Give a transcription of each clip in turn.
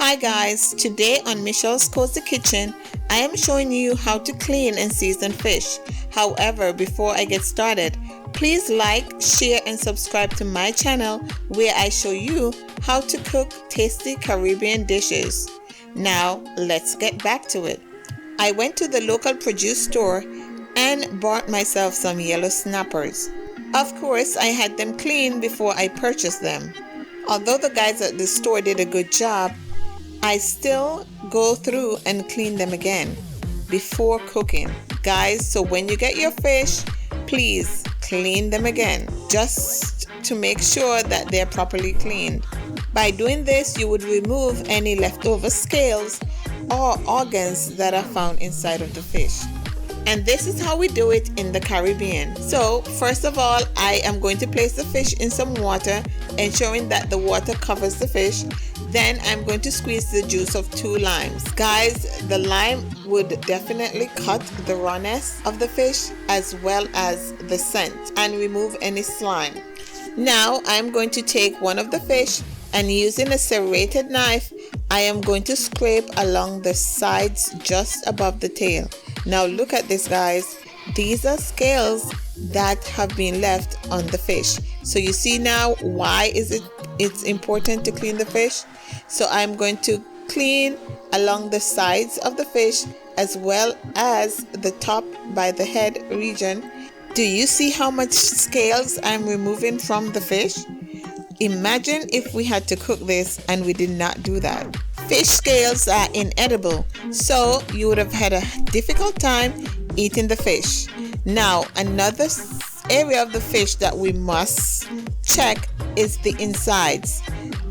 Hi guys, today on Michelle's Cozy Kitchen, I am showing you how to clean and season fish. However, before I get started, please like, share and subscribe to my channel where I show you how to cook tasty Caribbean dishes. Now, let's get back to it. I went to the local produce store and bought myself some yellow snappers. Of course, I had them cleaned before I purchased them. Although the guys at the store did a good job, I still go through and clean them again before cooking. Guys, so when you get your fish, please clean them again just to make sure that they're properly cleaned. By doing this, you would remove any leftover scales or organs that are found inside of the fish. And this is how we do it in the Caribbean. So first of all, I am going to place the fish in some water, ensuring that the water covers the fish. Then I'm going to squeeze the juice of 2 limes. Guys, the lime would definitely cut the rawness of the fish as well as the scent and remove any slime. Now I'm going to take one of the fish and using a serrated knife, I am going to scrape along the sides just above the tail. Now look at this, guys. These are scales that have been left on the fish. So you see now why it's important to clean the fish. So I'm going to clean along the sides of the fish as well as the top by the head region. Do you see how much scales I'm removing from the fish? Imagine if we had to cook this and we did not do that. Fish scales are inedible, so you would have had a difficult time eating the fish. Now, another area of the fish that we must check is the insides.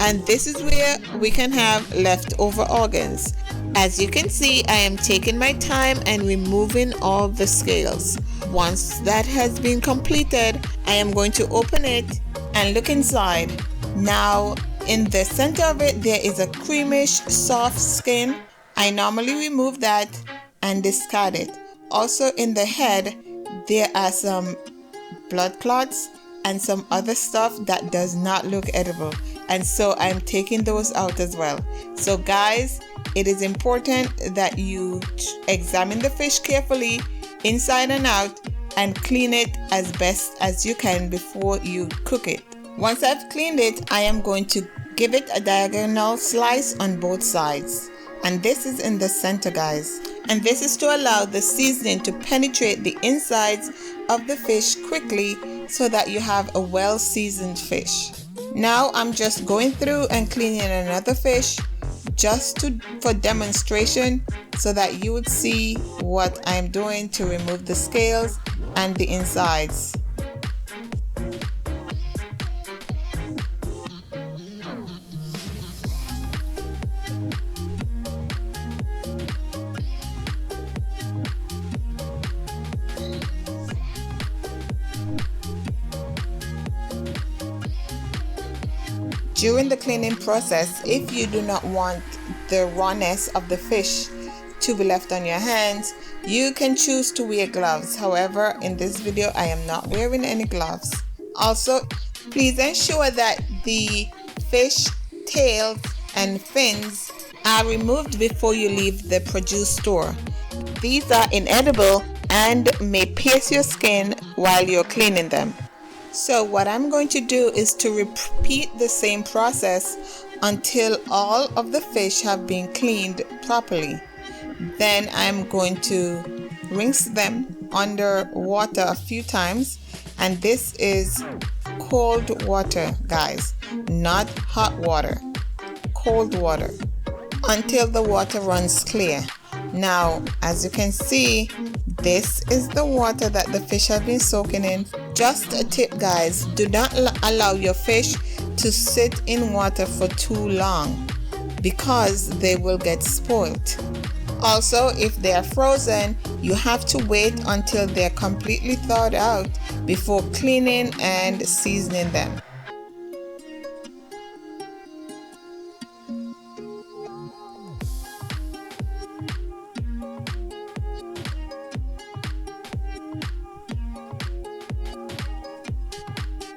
And this is where we can have leftover organs. As you can see, I am taking my time and removing all the scales. Once that has been completed, I am going to open it and look inside. Now, in the center of it, there is a creamish, soft skin. I normally remove that and discard it. Also in the head, there are some blood clots and some other stuff that does not look edible. And so I'm taking those out as well. So guys, it is important that you examine the fish carefully inside and out and clean it as best as you can before you cook it. Once I've cleaned it, I am going to give it a diagonal slice on both sides. And this is in the center, guys. And this is to allow the seasoning to penetrate the insides of the fish quickly so that you have a well-seasoned fish. Now I'm just going through and cleaning another fish just for demonstration so that you would see what I'm doing to remove the scales and the insides. During the cleaning process, if you do not want the rawness of the fish to be left on your hands, you can choose to wear gloves. However, in this video, I am not wearing any gloves. Also, please ensure that the fish tails and fins are removed before you leave the produce store. These are inedible and may pierce your skin while you're cleaning them. So what I'm going to do is to repeat the same process until all of the fish have been cleaned properly. Then I'm going to rinse them under water a few times, and this is cold water, guys, not hot water, cold water, until the water runs clear. Now, as you can see, this is the water that the fish have been soaking in. Just a tip, guys, do not allow your fish to sit in water for too long because they will get spoiled. Also, if they are frozen, you have to wait until they're completely thawed out before cleaning and seasoning them.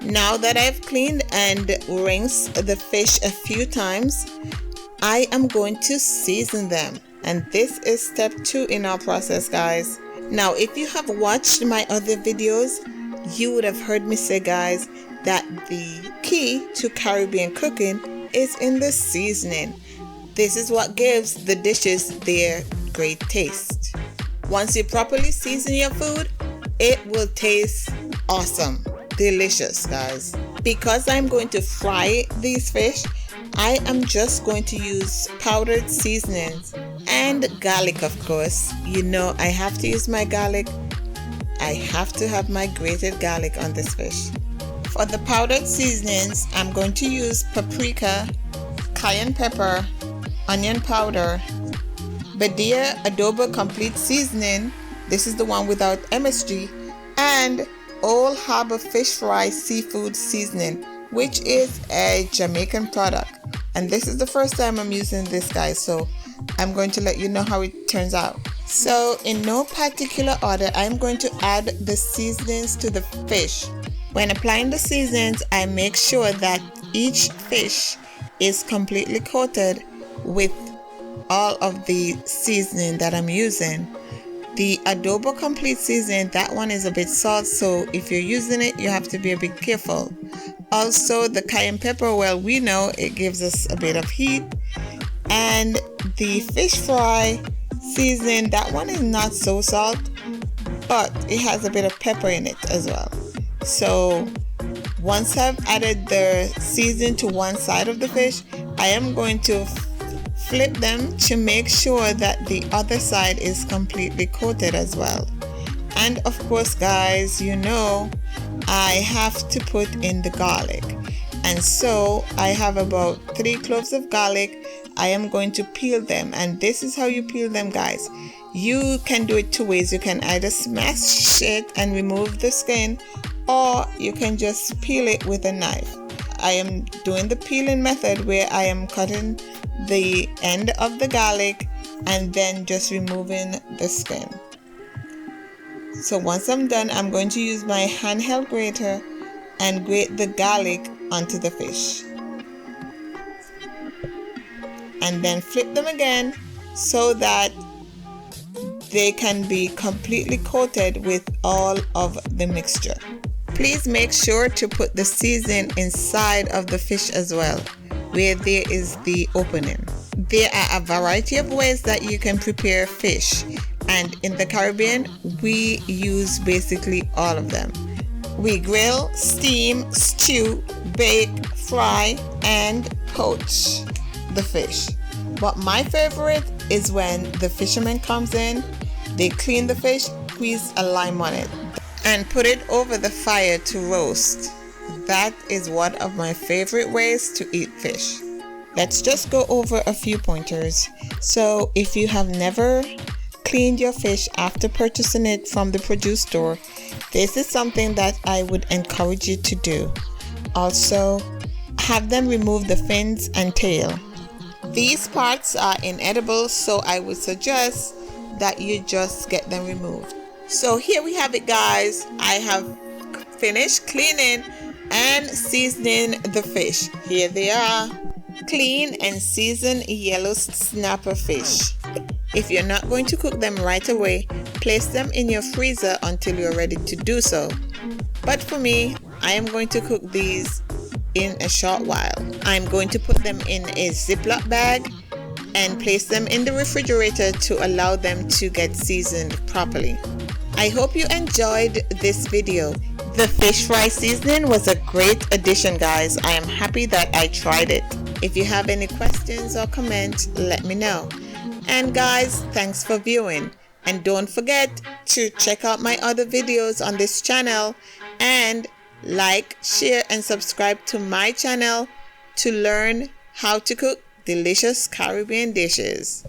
Now that I've cleaned and rinsed the fish a few times, I am going to season them. And this is step 2 in our process, guys. Now, if you have watched my other videos, you would have heard me say, guys, that the key to Caribbean cooking is in the seasoning. This is what gives the dishes their great taste. Once you properly season your food, it will taste awesome, delicious, guys. Because I'm going to fry these fish, I am just going to use powdered seasonings and garlic, of course. You know I have to use my garlic. I have to have my grated garlic on this fish. For the powdered seasonings, I'm going to use paprika, cayenne pepper, onion powder, Badia Adobo Complete Seasoning, this is the one without MSG, and Old Harbor Fish Fry Seafood Seasoning, which is a Jamaican product. And this is the first time I'm using this, guys, so I'm going to let you know how it turns out. So in no particular order, I'm going to add the seasonings to the fish. When applying the seasonings, I make sure that each fish is completely coated with all of the seasoning that I'm using. The Adobo Complete Seasoning, that one is a bit salt, so if you're using it, you have to be a bit careful. Also, the cayenne pepper, well, we know it gives us a bit of heat. And the fish fry seasoning, that one is not so salt, but it has a bit of pepper in it as well. So once I've added the seasoning to one side of the fish, I am going to flip them to make sure that the other side is completely coated as well. And of course, guys, you know I have to put in the garlic, and so I have about 3 cloves of garlic. I am going to peel them, and this is how you peel them, guys. You can do it 2 ways. You can either smash it and remove the skin, or you can just peel it with a knife. I am doing the peeling method where I am cutting the end of the garlic and then just removing the skin. So once I'm done, I'm going to use my handheld grater and grate the garlic onto the fish. And then flip them again so that they can be completely coated with all of the mixture. Please make sure to put the seasoning inside of the fish as well, where there is the opening. There are a variety of ways that you can prepare fish, and in the Caribbean we use basically all of them. We grill, steam, stew, bake, fry, and poach the fish. But my favorite is when the fisherman comes in, they clean the fish, squeeze a lime on it, and put it over the fire to roast. That is one of my favorite ways to eat fish. Let's just go over a few pointers. So if you have never cleaned your fish after purchasing it from the produce store, this is something that I would encourage you to do. Also, have them remove the fins and tail. These parts are inedible, so I would suggest that you just get them removed. So here we have it, guys. I have finished cleaning and seasoning the fish. Here they are, clean and seasoned yellow snapper fish. If you're not going to cook them right away, place them in your freezer until you're ready to do so. But for me, I am going to cook these in a short while. I'm going to put them in a Ziploc bag and place them in the refrigerator to allow them to get seasoned properly. I hope you enjoyed this video. The fish fry seasoning was a great addition, guys. I am happy that I tried it. If you have any questions or comments, let me know. And guys, thanks for viewing. And don't forget to check out my other videos on this channel, and like, share, and subscribe to my channel to learn how to cook delicious Caribbean dishes.